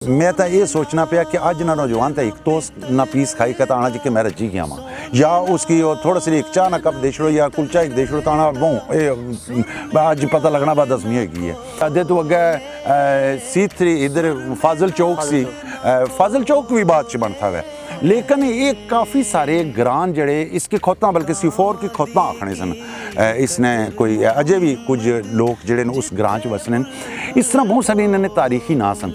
मैं तो ये सोचना पाया कि अज ना नौजवान तो एक टोस्ट ना पीस खाई का आना जी कि मैं रजी गया वहाँ या उसकी थोड़ा सी एक चाह ना कप दे छो या कुलचा एक दे छो तो आना बहु अज पता लगना बाद 10वीं होगी है अदे तो अगे C3 इधर फाजिल चौक सी फाजिल चौक भी बाद च बनता है लेकिन ये काफ़ी सारे ग्रां जड़े इसकी खोतना बल्कि C4 की खोतना आखने सन इसने कोई अजे भी कुछ लोग जड़े उस ग्रां च वसने इस तरह बहुत सारे इन्होंने तारीखी ना सन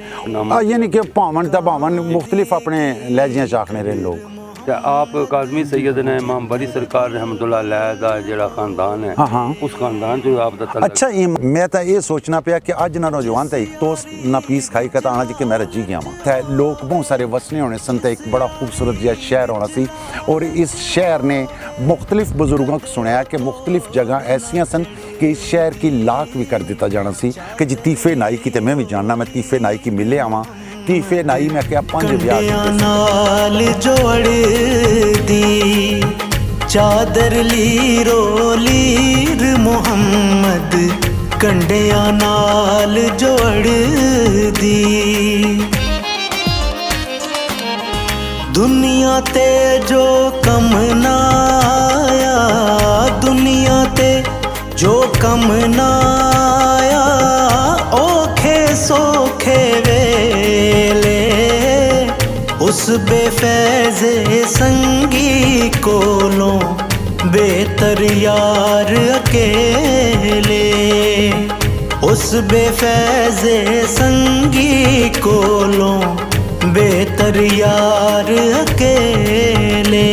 यानी कि भावन दा भावन मुख्तलिफ अपने लहजियां च आखने रहे लोग आप काज़मी सैयद ने इमाम बरी सरकार रहमतुल्लाह अलैह दा जेड़ा खानदान है उस खानदान जो आप दा तल्लुक अच्छा मैं तो ये सोचना पाया कि अज ना नौजवान तो एक टोस्ट ना पीस खाई का आना जी कि मैं रजी गया वहाँ लोग बहुत सारे वसने होने सन तो एक बड़ा खूबसूरत जहा शहर होना सी और इस शहर ने मुख्तलिफ बुजुर्गों को सुनाया कि मुख्तलिफ जगह ऐसियाँ सन कि इस शहर की लाक भी कर दिता जाना सी कि जी तीफे नाई की तो मैं भी जानना मैं तीफे नाई की मिले आवां तीफे नाई मैं क्या 5 नाल जोड़ दी चादर लीरो लीर मोहम्मद कंडिया नाल जोड़ दी दुनिया ते जो कम ना आया दुनिया ते जो कम ना आया ओखे सोखे वेले उस बेफैज़े संगी कोलों बेहतर यार अकेले उस बेफैज़े संगी कोलों बेहतर यार अकेले।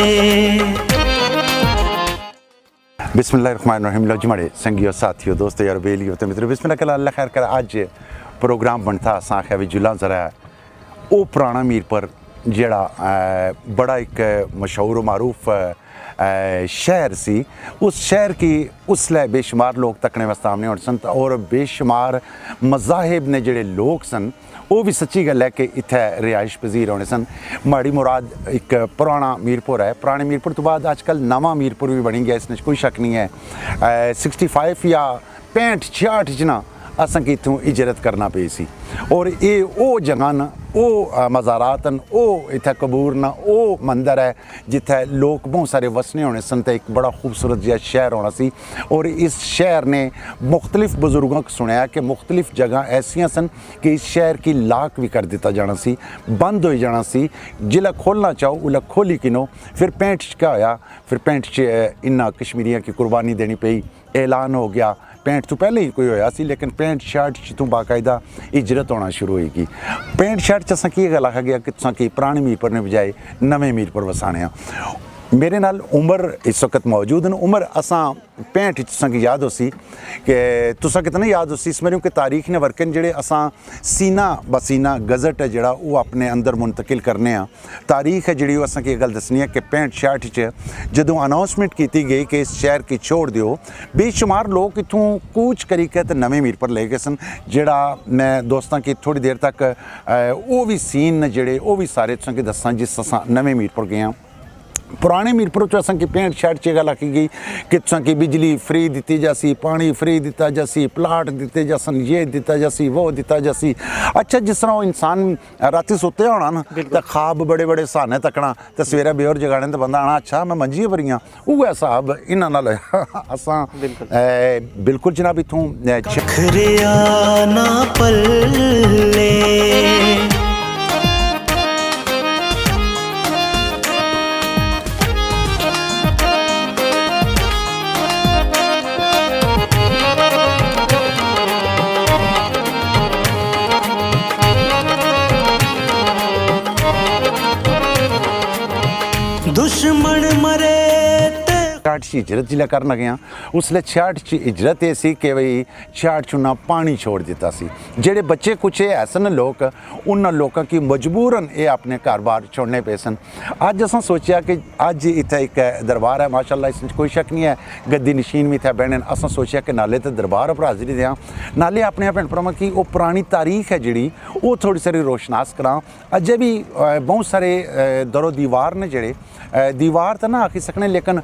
बिस्मिल्लाहिर्रहमानिर्रहीम लजमड़े संगियो साथियों दोस्तों यार बेलियो तो मित्रों बिस्मिल्लाह कला अल्लाह खैर कर आज प्रोग्राम बनता असा आख्या भी जुला जरा वो पुराना मीरपुर जेड़ा बड़ा एक मशहूर मारूफ शहर सी उस शहर की उसले बेशुमार लोग तकने वास्ते आमने होने सन और बेशुमार मज़ाहिब ने जेड़े लोग सन वो भी सच्ची गल है कि इत्थे रिहाइश पजीर होने सन माड़ी मुराद एक पुराना मीरपुर है पुराने मीरपुर तो बाद आजकल नवा मीरपुर भी बनी गया इसमें कोई शक नहीं है 65 या 65-66 च ना असें कि इत्थों इजरत करना पे सी और ये वो जगह न वो मज़ारात न वो इत्थे कबूर न वो मंदिर है जिथे लोग बहुत सारे वसने होने सन तो एक बड़ा खूबसूरत जहा शहर होना सी और इस शहर ने मुख्तलिफ बुजुर्गों को सुनाया कि मुख्तलिफ जगह ऐसियाँ सन कि इस शहर की लाक भी कर दिता जाना सी बंद हो जाना सी जिला खोलना चाहो उला खोली किनो फिर 65 क्या होया फिर 65 इन्ना कश्मीरियों की कुर्बानी देनी पई ऐलान हो गया 65 तो पहले ही कोई होया सी लेकिन 65-66 तो बाकायदा इजरत होना शुरू होएगी 65-66 च असां की गल आखा गया कि तुसां की पुराने मीरपुर ने बजाए नवे मीरपुर वसाने मेरे नाल उमर इस वक्त मौजूद न उमर असां 65 तुसां की याद होसी कि तुसां कितना याद होसी इस मरियों के तारीख ने वर्कन जेड़े असां सीना बसीना गज़ट है जेड़ा वो अपने अंदर मुंतकिल करने तारीख है जी असां की गल दसनी है कि 65-66 च जदों अनाउंसमेंट की गई कि इस शहर की छोड़ दियो बेशुमार लोग इत्थों कूच करी के ते नवे मीरपुर ले गए सन जेड़ा मैं दोस्तों की थोड़ी देर तक वो भी सीन जेड़े वो भी सारे तुसां की दसां जिस असां नवे मीरपुर गए पुराने मीरपुर च असां की 65-66 च गल आखी गई कि तुसां की बिजली फ्री दी जासी पानी फ्री दिता जासी प्लाट दिते जासन ये दिता जासी वो दिता जासी अच्छा जिस तरह इंसान राती सुते होना ना तो ख्वाब बड़े बड़े सहाने तकना तो सवेरे बेहोर जगाने तो बंदा आना अच्छा मैं मंजिए भरियां उह हिसाब इन्हां नाल असां बिल्कुल जनाब इत्थों ना पल्ले दुश्मन मरे च इजरत जिला करना गया उसले 66 च इजरत ये सी कि भाई 66 चुना पानी छोड़ दिता सी जेड़े बच्चे कुछ ऐसन लोग उन्होंने लोगों की मजबूरन ये अपने घर बार छोड़ने पे सन अज असां सोचा कि अज इत्थे एक दरबार है माशाअल्लाह इसमें कोई शक नहीं है गद्दी नशीन भी इत्थे बहने असां सोचा कि नाले तो दरबार पर हाजिरी दें नाले अपने भैन भरावां की वो पुरानी तारीख है जी वो थोड़ी सारी रोशनास करां अजे भी बहुत सारे दरो दीवार ने जेड़े दीवार तो ना आखी सकने लेकिन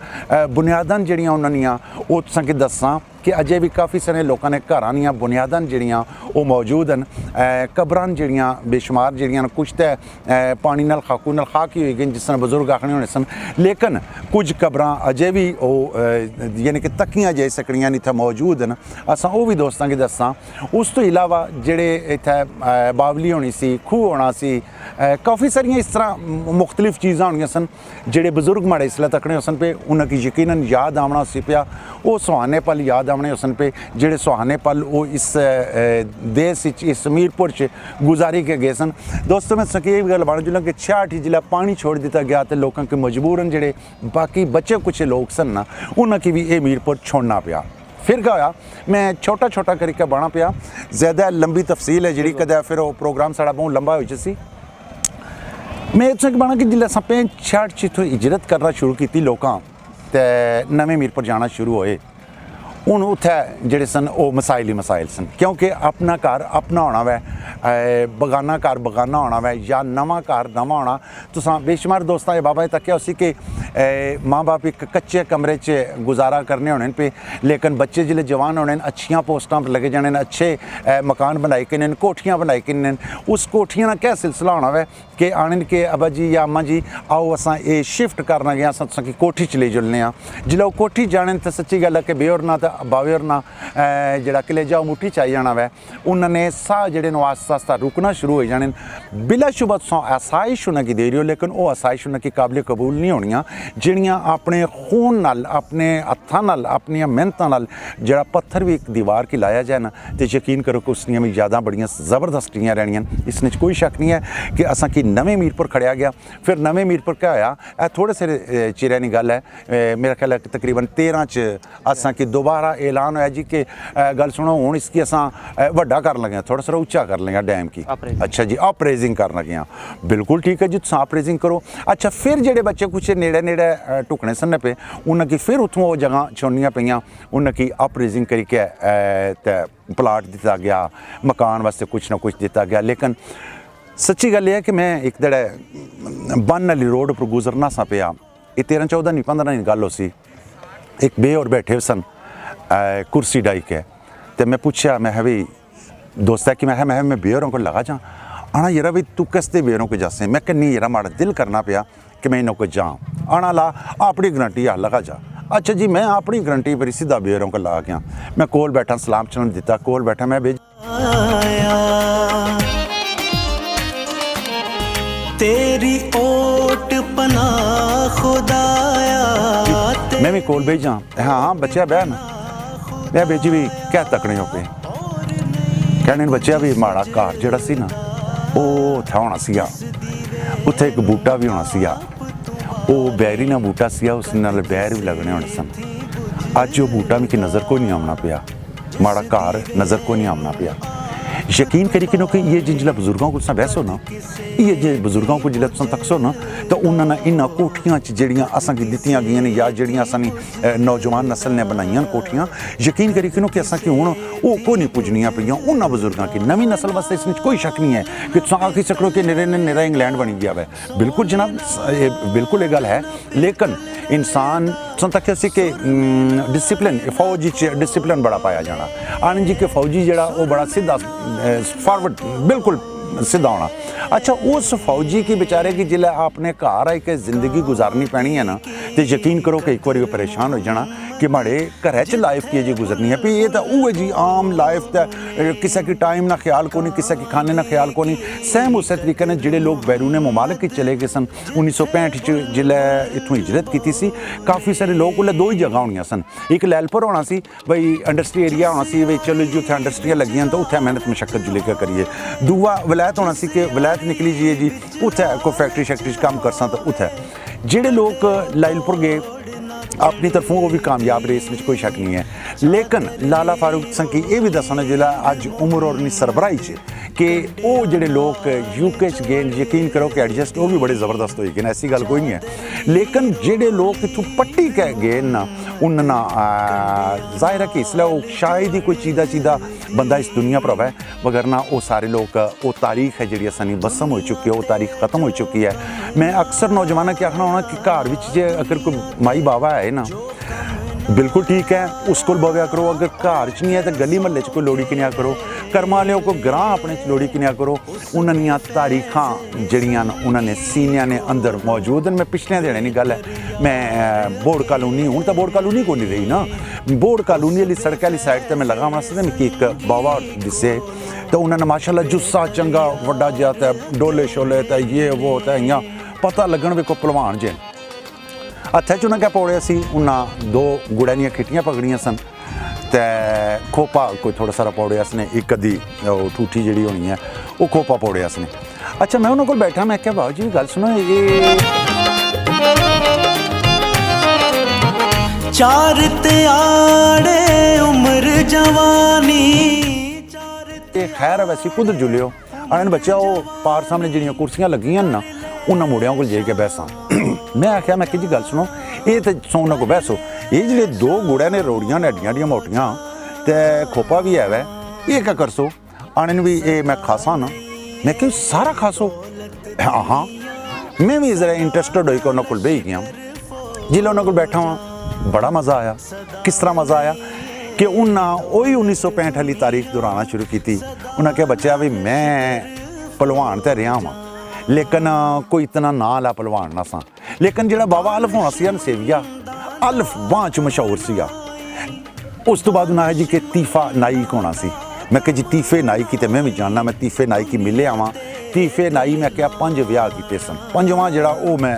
ਬੁਨਿਆਦਾਂ ਜਿਹੜੀਆਂ ਉਹਨਾਂ ਦੀਆਂ ਉਹ ਤੁਸਾਂ ਕਿ ਦੱਸਾਂ कि अजे भी काफ़ी सारे लोगों ने घर दी बुनियादां जिहड़ियां वो मौजूद हैं कबरां जिहड़ियां बेशुमार जिहड़ियां कुछ तो पानी नाल खाकू नाल खाक ही होई गई जिस तरह बजुर्ग आखने होने सन लेकिन कुछ कबरां अजे भी यानी कि तकियां जाई सकनियां इत्थे मौजूद हैं असां वो भी दोस्तां गी दस्सां उस तो इलावा जिहड़े इत्थे बावली होनी सी खूह होना सी काफ़ी सारियां इस तरह मुख्तलिफ चीज़ां होनियां सन जिहड़े बजुर्ग माड़े इसलै तकने सन पे उन्हें यकीनन याद आवना सी पिया वो सुहाने पल याद आवने हुसन पे जिहड़े सुहाने पल वो इस देश इस मीरपुर च गुजारी के गए सन दोस्तों मैं सकी ये गल बन जुला कि 66 जिला पानी छोड़ दिता गया तो लोगों के मजबूरन जिहड़े बाकी बचे कुछ लोग सन ना उन्हें भी ये मीरपुर छोड़ना पिया फिर क्या होया मैं छोटा छोटा करके बना पिया ज़्यादा लंबी तफसील है जी कद फिर वो प्रोग्राम साड़ा बहुत लंबा हो सी मैं इस बना कि जिला अस 65 इतों इजरत करना शुरू की लोगों तो नवे मीरपुर जाना शुरू होए हूँ उत्थे जिहड़े सन वो मसाइल ही मसाइल सन क्योंकि अपना घर अपना होना वै बगाना घर बगाना होना वै या नवा घर नवा होना तुसां बेशुमार दोस्तां ये बाबा तक्या उसी कि माँ बाप एक कच्चे कमरे च गुजारा करने होने पे लेकिन बच्चे जिले जवान होने अच्छियां पोस्टां पर लगे जाने अच्छे मकान बनाए किन कोठियां बनाई किन उस कोठियां का क्या सिलसिला होना वै कि आने के अबा जी या अम्मा जी आओ असां ये शिफ्ट करना गया असां की कोठी च ले जुलने जिल्लै ओह् कोठी जाने तो सच्ची गल है कि बेहोरना तो बावेरना जिहड़ा कलेजा मुट्ठी च आई जाना वै उन्होंने साह जिहड़े न आस्ता आस्ता रुकना शुरू हो जाने बिला शुबा तुसां आसाइश उन्हें दे रही हो लेकिन वो आसाइश उन्हें काबिल कबूल नहीं होनियां जिहड़ियां अपने खून नाल अपने हत्थां नाल अपनी मेहनतां नाल जिहड़ा पत्थर भी एक दीवार की लाया जाए ना तो यकीन करो कि उसनियां भी यादां बड़ियां ज़बरदस्त रहनियां इसने कोई शक नहीं है कि असां कि नवे मीरपुर खड़िया गया फिर नवे मीरपुर क्या होया थोड़े से चिरें की गल है मेरा ख्याल है कि तकरीबन 13 च असां कि दोबारा ऐलान होया जी कि गल सुनो हुण इसकी असां वड्डा कर लगे थोड़ा सा ऊंचा कर लेंगे डैम की अच्छा जी अपरेजिंग कर लगे बिल्कुल ठीक है जी तुम अपरेजिंग करो अच्छा फिर जेडे बच्चे कुछ नेड़े नेड़े टुकने सन पे उन्हें फिर उतों वो जगह छोड़नियां पईयां उन्हें अपरेजिंग करके प्लाट दिता गया मकान वास्ते कुछ ना कुछ दिता गया लेकिन सच्ची गल है कि मैं एक दड़े बन वाली रोड पर गुजरना सा पिया ये 13-14 नहीं 15 नहीं गल हो सी एक बे और बैठे सन कुर्सी डाई के तो मैं पूछा मैं भाई दोस्त है कि मैं बेहोरों को लगा जा आना यार भाई तू किसते बेहोरों को जासे मैं नहीं यार माड़ा दिल करना पिया कि मैं इन्हों को जा आना ला अपनी गारंटी आ लगा जा अच्छा जी मैं अपनी गारंटी पर सीधा बेहोरों को लगा गया मैं कोल बैठा सलाम चलन दिता कोल बैठा मैं भेज तेरी ओट पना खुदाया मैं भी कोल भेजा हाँ बच्चा बहन मैं भेजी भी क्या तकने हो पे कहने बच्चा भी माड़ा घर जड़ा सी ना वो उत्थे होना सिया उत्थे एक बूटा भी होना सिया वो बैरी ना बूटा सिया उस नाल बैर भी लगने होने सन अज वो बूटा मिगी नज़र को नहीं आना पिया माड़ा घर नज़र को नहीं आना पिया यकीन करी कि ये जिला बजुर्गों को बहस हो ना ये जे बजुर्गों को जिला तकसो ना तो उन्होंने इन्होंने कोठियां जड़ियाँ असा दित्तियां गई ने या जड़ियाँ असानी नौजवान नस्ल ने बनाइया कोठियां यकीन करी कि असा कि हूँ वो को नहीं पुजनिया पईयां उन्होंने बजुर्गों की नवी नस्ल वास्ते इसमें कोई शक नहीं है कि तुम आखी सको कि निरा इंग्लैंड बनी गया है बिल्कुल जनाब बिल्कुल ये गल है लेकिन इंसान तक कि डिसिप्लिन फौजी डिसिप्लिन बड़ा पाया जाना आनंद जी के फौजी जड़ा वो बड़ा सीधा फॉरवर्ड बिल्कुल सीधा होना अच्छा उस फौजी की बेचारे की जिले अपने घर आई के जिंदगी गुजारनी पैनी है ना तो यकीन करो कि एक बार परेशान हो जाना कि माड़े घर च लाइफ की जी गुजरनी है भी ये तो वो जी आम लाइफ तो किसी की टाइम ना ख्याल को नहीं किसी की खाने ना ख्याल को नहीं सेम उस तरीके ने जोड़े लोग बैरून मुमालिक चले गए सन 1965 जिले इतों हिजरत की सी काफ़ी सारे लोग उल्ले दो ही जगह होनी सन एक लैलपुर होना सी बई इंडस्ट्री एरिया होना सी बई चलो जी उत्थे इंडस्ट्रियां लगियां तो उत्थे मेहनत मशक्कत जुले के करिए दूआ वलायत होना सी कि वलायत निकली जाइए जी उत्थे कोई फैक्ट्री शैक्ट्री काम कर सा तो उत्थे जेडे लोग लाइलपुर गए अपनी तरफों वो भी कामयाब रहे इसमें कोई शक नहीं है लेकिन लाला फारूक संकी ये भी दसना जिला अज उम्र और अपनी सरबराही च कि वो जोड़े लोग यूके च गए यकीन करो कि एडजस्ट वो भी बड़े ज़बरदस्त होए गए ऐसी गल कोई नहीं है लेकिन जोड़े लोग इतों पट्टी कह गए ना उन्होंने जाहिर है कि इसलिए वो शायद ही कोई चीदा बंदा इस दुनिया पर है वगरना वो सारे लोग वो तारीख है जी असानी बसम हो चुकी है वो तारीख ख़त्म हो चुकी है मैं अक्सर नौजवानों के आखना होना कि घर जे अगर कोई माई बाबा है ना बिल्कुल ठीक है, उस कोल बवया करो। अगर घर च नहीं है तो गली महल्ले च कोई लोड़ी किनिया करो। कर्म वाले को ग्रां अपने च लोड़ी किनिया करो। उन्होंने तारीखां जड़ियां उन्होंने सीनिया ने अंदर मौजूद हैं। मैं पिछले दिनों की गल है, मैं बोर्ड कॉलोनी हूँ तो बोर्ड कॉलोनी को नहीं रही ना, बोर्ड कॉलोनी वाली सड़क वाली साइड पर मैं लगा वहाँ से मिगी एक बाबा दिसे तो उन्होंने माशाल्लाह जुस्सा चंगा वड्डा जिहा ते डोले शोले ते ये वो ते इयां पता लगन भी कोई भलवान जे। हत्थै च उन्हें क्या पौड़े सी, उन्हें 2 गुड़े दियां खिट्टियां पकड़ियां सन ते खोपा कोई थोड़ा सारा पौड़े उसने, एक अद्धी ठूठी जी होनी है वो खोपा पौड़े उसने। अच्छा मैं उन्होंने को बैठा, मैं क्या बाबू जी गल सुनो, ये 4 त्याड़े उम्र जवानी खैर वैसे कुदर जुलियो आने बच्चा वो पार सामने जिहड़ियां कुर्सियां लगियां ना उन्होंने मुड़ियां को जाइए बैसा। मैं आख्या मैं कि जी गल सुनो, ये तो सोना को बैसो, ये जो 2 गुड़े ने रोड़ियां ने अड्डियां अड्डियां मोटियां ते खोपा भी है वै, ये क्या कर सो आने भी ये मैं खासा ना, मैं कि सारा खासो। हाँ मैं भी जरा इंटरस्टेड होकर उन्होंने को बेही गया। जिले उन्होंने को बैठा वहाँ बड़ा मज़ा आया। किस तरह मज़ा आया कि उन्हें वही 1965 वाली तारीख दोहराना शुरू की थी। उन्हें क्या बच्चा भी मैं पहलवान तो रहा वहाँ लेकिन कोई इतना ना ला पहलवान ना सा, लेकिन जो बाबा अल्फ होना सी सेविया अल्फ बांह च मशहूर सीगा। उस तो बाद उन्हें जी कि तीफा नाइक होना सी। मैं कि जी तीफे नाइक की तो मैं भी जानना, मैं तीफे नाइक की मिले आवां। तीफे नाई मैं क्या 5 विआह किए सन, 5वां जड़ा वो मैं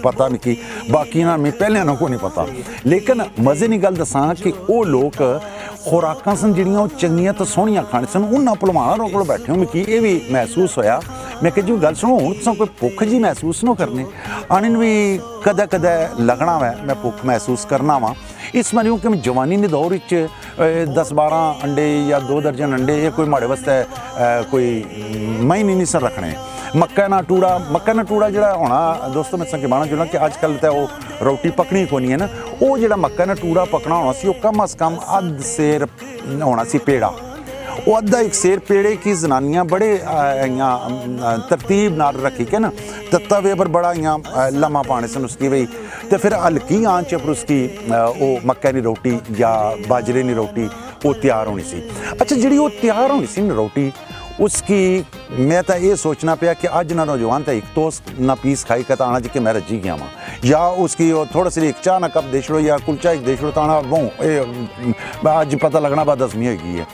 पता मिकी, बाकी ना मैं पहले ना को नहीं पता। लेकिन मज़े की गल दसा कि वो लोग खुराकां सन जिहड़ियां चंगियां तो सोहणियां खाने सन, उन्होंने भलवाना कोल बैठे हो मिकी ये भी महसूस होया। मैं कि जी गल सुनो हुण तुसां कोई भुख जी महसूस न करने, आने भी कदे कदे लगना वै मैं भुख महसूस करना वा। इस मरियों कि जवानी के दौर 10-12 अंडे या 2 दर्जन अंडे ये कोई माड़े वास्ते कोई महीने नहीं सर रखने। मक्का ना टूड़ा जड़ा होना दोस्तों मैं संके बाना जुड़ा कि अजकल तो वो रोटी पकनी को नहीं है ना, वो जड़ा मक्का ना टूड़ा पकना होना सी, वो कम अज़ कम अद्ध सेर होना सी पेड़ा। वो अद्धा एक सेर पेड़े की जनानियाँ बड़े इयां तरतीब नाल रखी के ना तवे पर बड़ा इयां लम्हा पाने सन उसकी वही, तो फिर हल्की आंच पर उसकी वो मक्के की रोटी या बाजरे की रोटी वो तैयार होनी सी। अच्छा जी वो तैयार होनी सी रोटी उसकी मैं तो ये सोचना पाया कि अज ना नौजवान तो एक टोस्ट ना पीस खाई का आना जी कि मैं रजी गया वहाँ, या उसकी वो थोड़ा सी एक चाह ना कप दे छो या कुलचा एक दे छो तो आना वो अज पता लगना बाद 10वीं होगी है।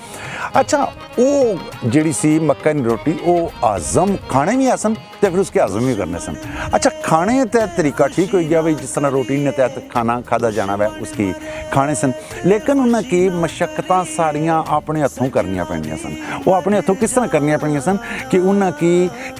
अच्छा वो जी सी मक्का की रोटी वो हजम खाने भी आसन तो फिर उसके हजम भी करने सन। अच्छा खाने का तरीका ठीक हो गया भाई, जिस तरह रोटी ने तहत खाना खादा जाना वै उसकी खाने सन, लेकिन उन्हें की मशक्कत सारियां अपने हथों करनिया पैंदियां सन। वो अपने हथों किस तरह करनिया पैंदियां सन कि उन्हें की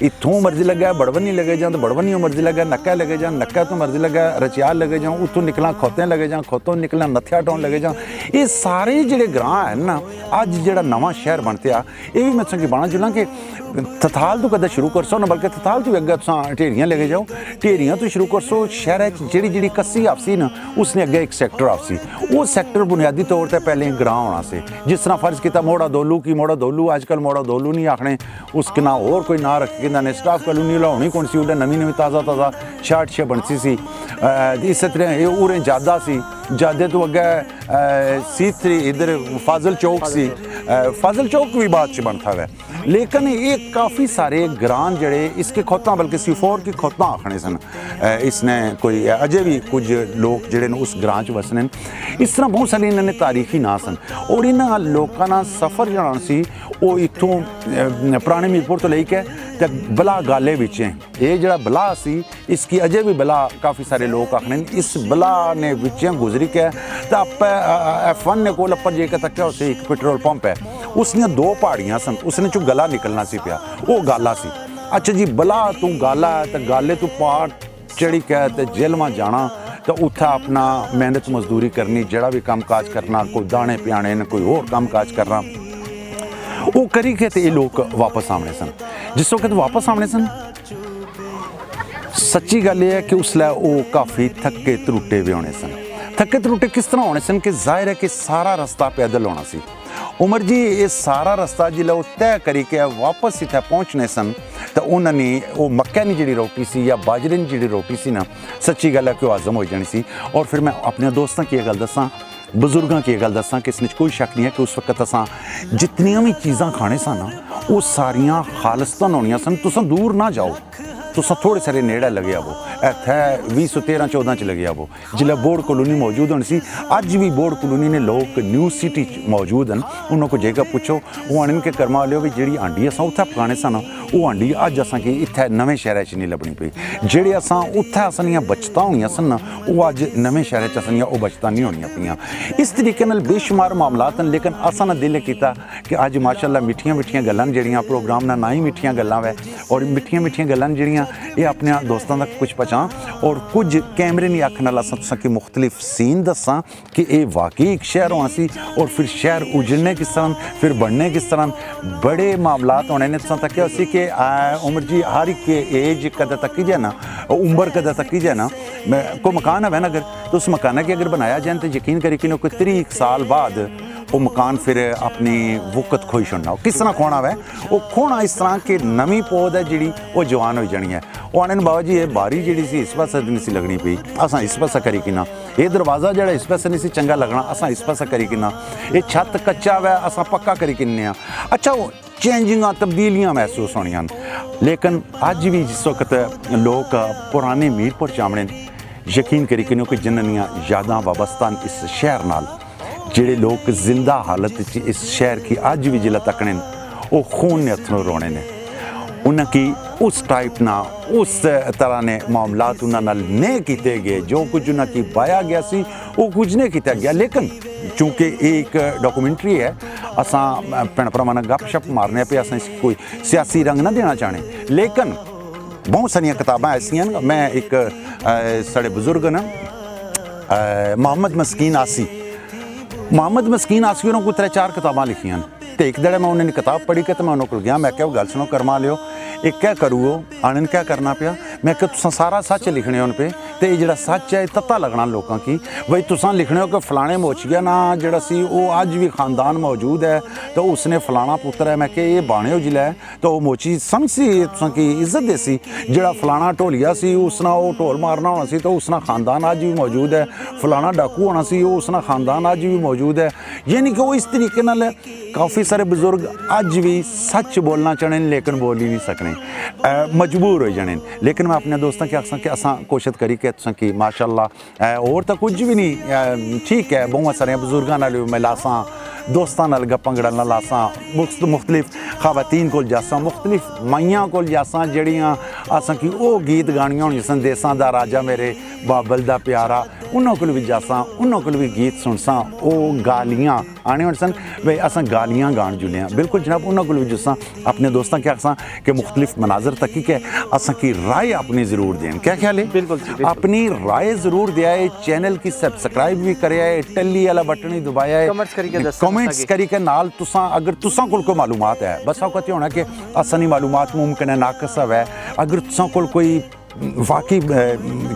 इतों मर्जी लगे बड़वनी लगे जाओ तो बड़वनी मर्जी लगे, नक्का लगे जाओ नक्का तो मर्जी लगे, रचियाल लगे जाओ उतों निकला खोतें लगे जाओ, खोतों निकला नथिया टोन लगे जाओ। ये सारे जोड़े ग्रां है ना अज जो नवा शहर बनते आ ये भी मैं संगी बाना जुला कि थथाल तो कदे शुरू कर सो ना, बल्कि थथाल तो अगे तुम ढेरियां लेके जाओ, ढेरियां तो शुरू कर सो। शहर जी कस्सी आपसी ना उसने अगे एक सैक्टर आपसी, वो सैक्टर बुनियादी तौर पर पहले ग्रां होना से। जिस तरह फर्ज किया मोड़ा दोलू की मोड़ा दोलू अजकल मोड़ा दोलू नहीं आखने, उसके ना होर कोई ना रख के ने स्टाफ कॉलोनी लानी कौन सी उड़े नवी ताज़ा शार्ट शे बनसी सी। इस तरह उरें जादा सी, जादे तो अगे C3 इधर फाजिल चौक सी, फाजिल चौक भी बाद च बनता है। लेकिन ये काफ़ी सारे ग्रां जड़े इसके खोता बल्कि C4 की खोता आखने सन, इसने कोई अजे भी कुछ लोग जड़े उस ग्रां च वसने। इस तरह बहुत सारे इन्होंने तारीखी ना सन और इन्होंने लोगों का सफ़र जड़ा सी वो इतों पुराने मीरपुर तो लेके ते बला गाले बिच ये जड़ा बला सी इसकी अजे भी बला काफ़ी सारे लोग आखने। इस बला ने बिचों गुजरी के तो आप F1 ने कोल अपर जे के तक उसे एक पेट्रोल पंप है, उसने 2 पहाड़ियाँ सन, उसने चो गला निकलना सी पिया वो गाला सी। अच्छा जी बला तू गाला है तो गाले तू पहाड़ चढ़ी के तो जेल में जाना तो उत्थे अपना मेहनत मजदूरी करनी, जड़ा भी काम काज करना, कोई दाने पियाने ने कोई और काम काज करना, वो करी के तो ये लोग वापस आने सन। जिस वक्त वापस आने सन सच्ची गल है कि उसलै वो काफ़ी थके त्रुटे भी होने सन। थके त्रुटे किस तरह होने सन कि जाहिर है कि सारा रास्ता पैदल होना सी उमर जी ये सारा रस्ता जिल्लै ओह् तय करी के वापस इत्थै पहुंचने सन तो उन्होंने वो मक्कै दी जिहड़ी रोटी सी या बाजरे दी जिहड़ी रोटी सी ना सच्ची गल है कि वो हजम हो जानी सी। और फिर मैं अपने दोस्तों की गल दसां बजुर्गों की गल दसां कि इसमें कोई शक नहीं है कि उस वक्त असां जितनियां भी चीज़ां खाने सन ना वो सारियां खालिस्तान होनियां सन। तुसां दूर ना जाओ, तुसां थोड़े सारे नेड़े लगे आवो, इत्थै 2013-14 च लगे आवो जिल्लै बोर्ड कॉलोनी मौजूद होनी सी। अज भी बोर्ड कॉलोनी ने लोग न्यू सिटी मौजूद हैं, उन्होंने को जेकर पुछो वो आने के कर्मा लियो भी जी हांडी असां उत्थै पकाने सन वो हांडी अज असां कि इत्थै नवें शहर च नहीं लभनी पई। जेह्ड़े असां उत्थै असलियां बचतां होनियां सन ना वो अज नवें शहर च असलियां वो बचतां नहीं होनियां पियां। इस तरीके नाल बेशुमार मामलात हैं, लेकिन असां ना दिल कीता कि अज माशाअल्लाह मिट्ठियां मिट्ठियां गल्लां जेह्ड़ियां प्रोग्राम ना ही मिट्ठियां गल्लां वै और मिट्ठियां मिट्ठियां गल्लां जेह्ड़ियां ये अपने दोस्तों तक कुछ पहुँचा और कुछ कैमरे नहीं अख नाल असां कि मुख्तलिफ सीन दसां कि ये वाकई एक शहर होना सी और फिर शहर उजड़ने किस तरह फिर बनने किस तरह बड़े मामलात होने ने। तुसां तक्केआ सी कि उमर जी हर एक एज कदे तक्की जाए ना उम्र कदे तक्की जाए ना कोई मकान है ना अगर तो उस मकान की अगर बनाया जाए तो यकीन करी कि कोई 30 साल बाद वो मकान फिर अपनी वक़्त खोई छुड़ना। किस तरह खोना वै वो खोना इस तरह कि नवी पौध है जी वो जवान हो जानी है। वो आने बाबा जी ये बारी जी सी इस पासे नहीं सी लगनी पई असां इस पासा करी कि ना ये दरवाज़ा जो इस पासे नहीं सी चंगा लगना असां इस पासा करी कि ना ये छत कच्चा वै असां पक्का करी किन्ने आ। अच्छा वो चेंजिंगां तब्दीलियां महसूस होनियां लेकिन अज भी जिस वक्त लोग पुराने मीरपुर चामने यकीन करी कि जिन्हां यादां वाबस्ता इस शहर नाल जेड़े लोग जिंदा हालत इस शहर की अज भी जिला तकने वो खून ने हथों रोने ने उनकी उस टाइप ना उस तरह ने मामलात उन्होंने नहीं किए गए जो कुछ उन्होंने पाया गया सी वो कुछ नहीं किया गया। लेकिन चूँकि एक डॉक्यूमेंट्री है असां भैन भरावां नाल गपशप मारने पे असां इसकी कोई सियासी रंग ना देना चाहने लेकिन बहुत सारिया किताबां ऐसियां मैं एक साढ़े बुजुर्ग न मोहम्मद मस्कीन आसी उन्होंने को 3-4 किताबां लिखियां तो एक दड़े मैं उन्होंने किताब पढ़ी के तो मैं उन्होंने को गया मैं क्या गल सुनो करमा लियो एक क्या करूओ आने क्या करना पिया मैं क्या तुसां सारा सच लिखने उन पे तो ये जो सच है तत्ता लगना लोगों की बई तुसां लिखने हो कि फलाने मोचिया ना जड़ा सी वो अज भी खानदान मौजूद है तो उसने फलाना पुत्र है मैं क्या ये बाणे हो जिला है तो वो मोची समझ सी तुसां की इज्जत दे सी जड़ा फलाना ढोलिया सी उसना वो ढोल मारना होना सी तो उसना खानदान अज भी मौजूद है फलाना डाकू होना सी उसना खानदान अज भी मौजूद है। यानी कि वो इस तरीके नाल काफ़ी सारे बुजुर्ग अज भी सच बोलना चाहने लेकिन बोल ही नहीं सकने मजबूर हो जाने। लेकिन मैं अपने दोस्तों के आखसा कि असां कोशिश करी कि तुसां की माशाअल्लाह और तो कुछ भी नहीं ठीक है बहुत सारे बुजुर्गों नाल मिलासां दोस्तों नाल गप्पां गड़ां लासां मुख्तलिफ खवातीन कोल जासां मुख्तलिफ माइयां कोल जासां जड़ियां असां की वो गीत गानियां होनियां सन देसां दा राजा मेरे बाबल दा प्यारा उन्होंने कोल भी जासां उन्होंने कोल भी गीत सुनसां वो गालियां आने होने सन भाई असां गालियां गान जुले बिल्कुल जनाब उन्होंने कोल भी जुसां अपने दोस्तों के आखसां कि मुख्तलिफ मनाजर तक के असां की राय अपनी ज़रूर दें क्या ख्याल है बिल्कुल अपनी राय ज़रूर दिया है चैनल की सब्सक्राइब भी करे है टल्ली वाला बटन ही दबाया है कमेंट्स करी के नाल तुसां अगर तुसां कोल कोई मालूमात है बस औकत होना कि असनी मालूमात मुमकिन है नाकस है अगर तुसां कोल कोई वाकई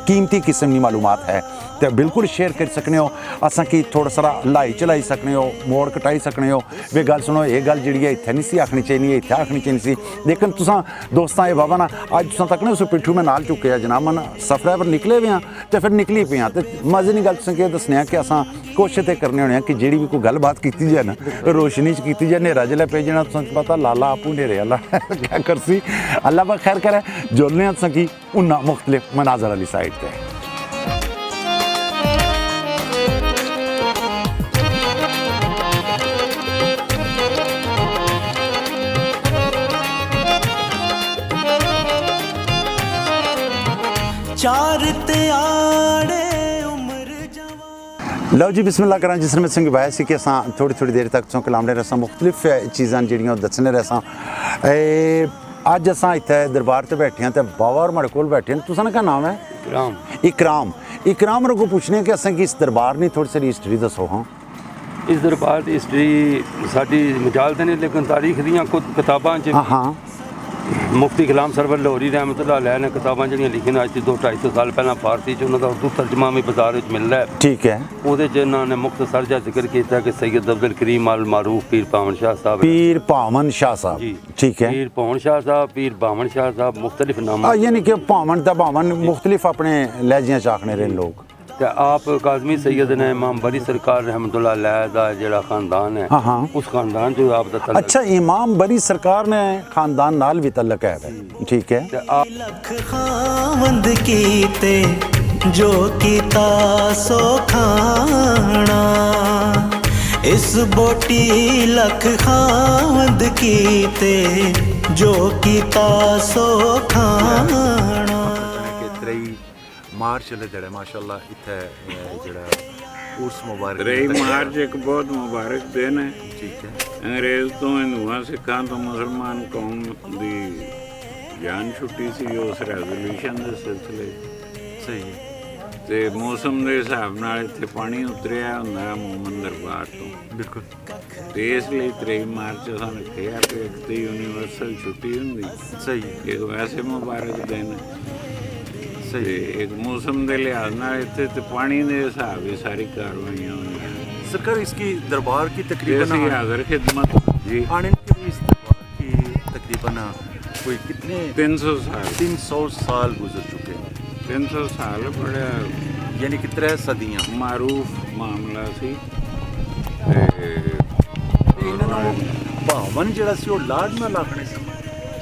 कीमती किस्म की मालूमात है तो बिल्कुल शेयर कर सकने हो असां की थोड़ा सारा लाई चलाई सकने हो मोड़ कटाई सकने हो वे गल सुनो ये गल जी इत्थे नहीं सी आखनी चाहिए इत्थे आखनी चाहिए सी लेकिन तुसां दोस्तां ये बाबा ना अज तुसां तक ना उस पिट्ठू में नाल चुके जनाब मन सफर पर निकले हुए हाँ तो फिर निकली पे हाँ तो मजे की गल तुसें केह् दस्सने कि असां कोशिश ते करने होने कि जेह्ड़ी भी कोई गलबात की जाए ना रोशनी च की जाए नेरा जिसलै पे जाना तुसें पता लाला आपू नेरे अल्लाह क्या करसी अल्लाह बा खैर करे जुलने तुसें की उन्ना मुख्तलिफ मनाजर वाली साइड पे चार त्याड़े उम्र जवान लो जी बिस्मिल्लाह करा जिसमें सिंह भाई सी कि असां थोड़ी थोड़ी देर तक तुसें कलामने रसां मुख्तलिफ चीज़ां जेह्ड़ियां दस्सने रसां अज असां इत्थे दरबार ते बैठे हैं तो बाबा और माड़े कोल बैठे हैं तुसां दा क्या नाम है इकराम रघु पूछने कि असें कि इस दरबार नी थोड़ी सारी हिस्टरी दसो हाँ इस दरबार की हिस्टरी साडी मजाल ते नहीं लेकिन तारीख दियां कुछ किताबां च हाँ ਮੁਫਤੀ ਗੁਲਾਮ ਸਰਵਰ ਲਾਹੌਰੀ ਰਹਿਮਤੁल्लाह अलैह ने किताबां ਜਿਹੜੀਆਂ ਲਿਖੀਆਂ ਅੱਜ ਤੋਂ 200-250 ਸਾਲ ਪਹਿਲਾਂ ਫਾਰਸੀ 'ਚ ਉਹਨਾਂ ਦਾ ਉਰਦੂ ਤਰਜਮਾ ਵੀ ਬਾਜ਼ਾਰ ਵਿੱਚ ਮਿਲਦਾ ਹੈ। ਠੀਕ ਹੈ। ਉਹਦੇ 'ਚ ਇਹਨਾਂ ਨੇ ਮੁਖਤਸਰ ਜਿਹਾ ਜ਼ਿਕਰ ਕੀਤਾ ਕਿ ਸੈयद ਅਬਦੁਲ ਕਰੀਮ ਅਲ ਮਾरूफ ਪੀਰ ਭਾਵਨ ਸ਼ਾਹ ਸਾਹਿਬ ਪੀਰ ਭਾਵਨ ਸ਼ਾਹ ਸਾਹਿਬ ਜੀ ਠੀਕ ਹੈ। ਪੀਰ ਭਾਵਨ ਸ਼ਾਹ ਸਾਹਿਬ ਪੀਰ ਭਾਵਨ ਸ਼ਾਹ ਸਾਹਿਬ ਮੁxtਲਿਫ ਨਾਮ ਯਾਨੀ ਕਿ ਭਾਵਨ ਦਾ ਭਾਵਨ ਮੁxtਲਿਫ ਆਪਣੇ ਲਹਿਜਿਆਂ ਚ ਆਖਣੇ ਰਹੇ ਲੋਕ ਤੇ ਆਪ ਕਾਜ਼ਮੀ ਸੈयद ਨੇ ਇਮਾਮ ਬਰੀ ਸਰਕਾਰ ਰਹਿਮਤੁल्लाह अलैह ਦਾ ਜਿਹੜਾ ਖਾਨਦਾਨ ਹੈ ਉਸ ਖਾਨਦਾਨ ਚੋਂ ਆਪ ਦਾ ਤਲਕ ਅੱਛਾ ਇਮਾਮ ਬਰੀ ਸਰਕਾਰ ਨੇ ਖਾਨਦਾਨ ਨਾਲ ਵੀ ਤਲਕ ਹੈ ਠੀਕ ਹੈ। ਤੇ ਆਪ लख खावंद कीते जो कीता सो खाना इस बोटी लख खावंद कीते जो कीता सो खाना ਮਾਰਚ ਵਾਲੇ ਜਿਹੜੇ ਮਾਸ਼ਾਅੱਲਾ ਇੱਥੇ ਜਿਹੜਾ ਉਰਸ ਮੁਬਾਰਕ 3 ਮਾਰਚ ਇੱਕ ਬਹੁਤ ਮੁਬਾਰਕ ਦਿਨ ਹੈ। ਠੀਕ ਹੈ। ਅੰਗਰੇਜ਼ ਤੋਂ ਹਿੰਦੂਆਂ ਸਿੱਖਾਂ ਤੋਂ ਮੁਸਲਮਾਨ ਕੌਮ ਦੀ ਜਾਨ ਛੁੱਟੀ ਸੀ ਉਸ ਰੈਜ਼ੋਲੂਸ਼ਨ ਦੇ ਸਿਲਸਿਲੇ ਸਹੀ ਹੈ। ਤੇ ਮੌਸਮ ਦੇ ਹਿਸਾਬ ਨਾਲ ਇੱਥੇ ਪਾਣੀ ਉਤਰਿਆ ਹੁੰਦਾ ਮੂਮਨ ਦਰਬਾਰ ਤੋਂ ਬਿਲਕੁਲ। ਤੇ ਇਸ ਲਈ 3 ਮਾਰਚ ਸਾਨੂੰ ਕਿਹਾ ਕਿ ਇੱਕ ਤੇ ਯੂਨੀਵਰਸਲ ਛੁੱਟੀ ਹੁੰਦੀ ਸਹੀ ਇੱਕ ਵੈਸੇ ਮੁਬਾਰਕ ਦਿਨ ਸਹੀ ਤੇ ਇੱਕ ਮੌਸਮ ਦੇ ਲਿਹਾਜ਼ ਨਾਲ ਇੱਥੇ ਤੇ ਪਾਣੀ ਦੇ ਹਿਸਾਬ ਵੀ ਸਾਰੀ ਕਾਰਵਾਈਆਂ ਹੋਈਆਂ सरकार इसकी दरबार की तकरीबन जैसे हाजिर खिदमत जी आने के इस दरबार की तकरीबन कोई कितने 300 साल 300 साल गुजर चुके हैं 300 साल बड़ा यानी कि 3 सदियां मारूफ मामला सी ਭਾਵਨ ਜਿਹੜਾ ਸੀ ਉਹ ਲਾਡ ਨਾਲ ਆਖਣੇ ਸੀ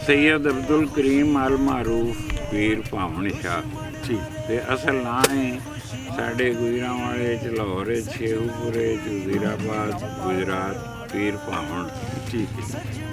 सैयद अब्दुल करीम अल मारूफ पीर भावन शाह ठीक ते असल ਨਾਂ है साढ़े गुजरांवाले च लाहौर शेखुपुरे च वजीराबाद गुजरात पीर भावन ठीक है।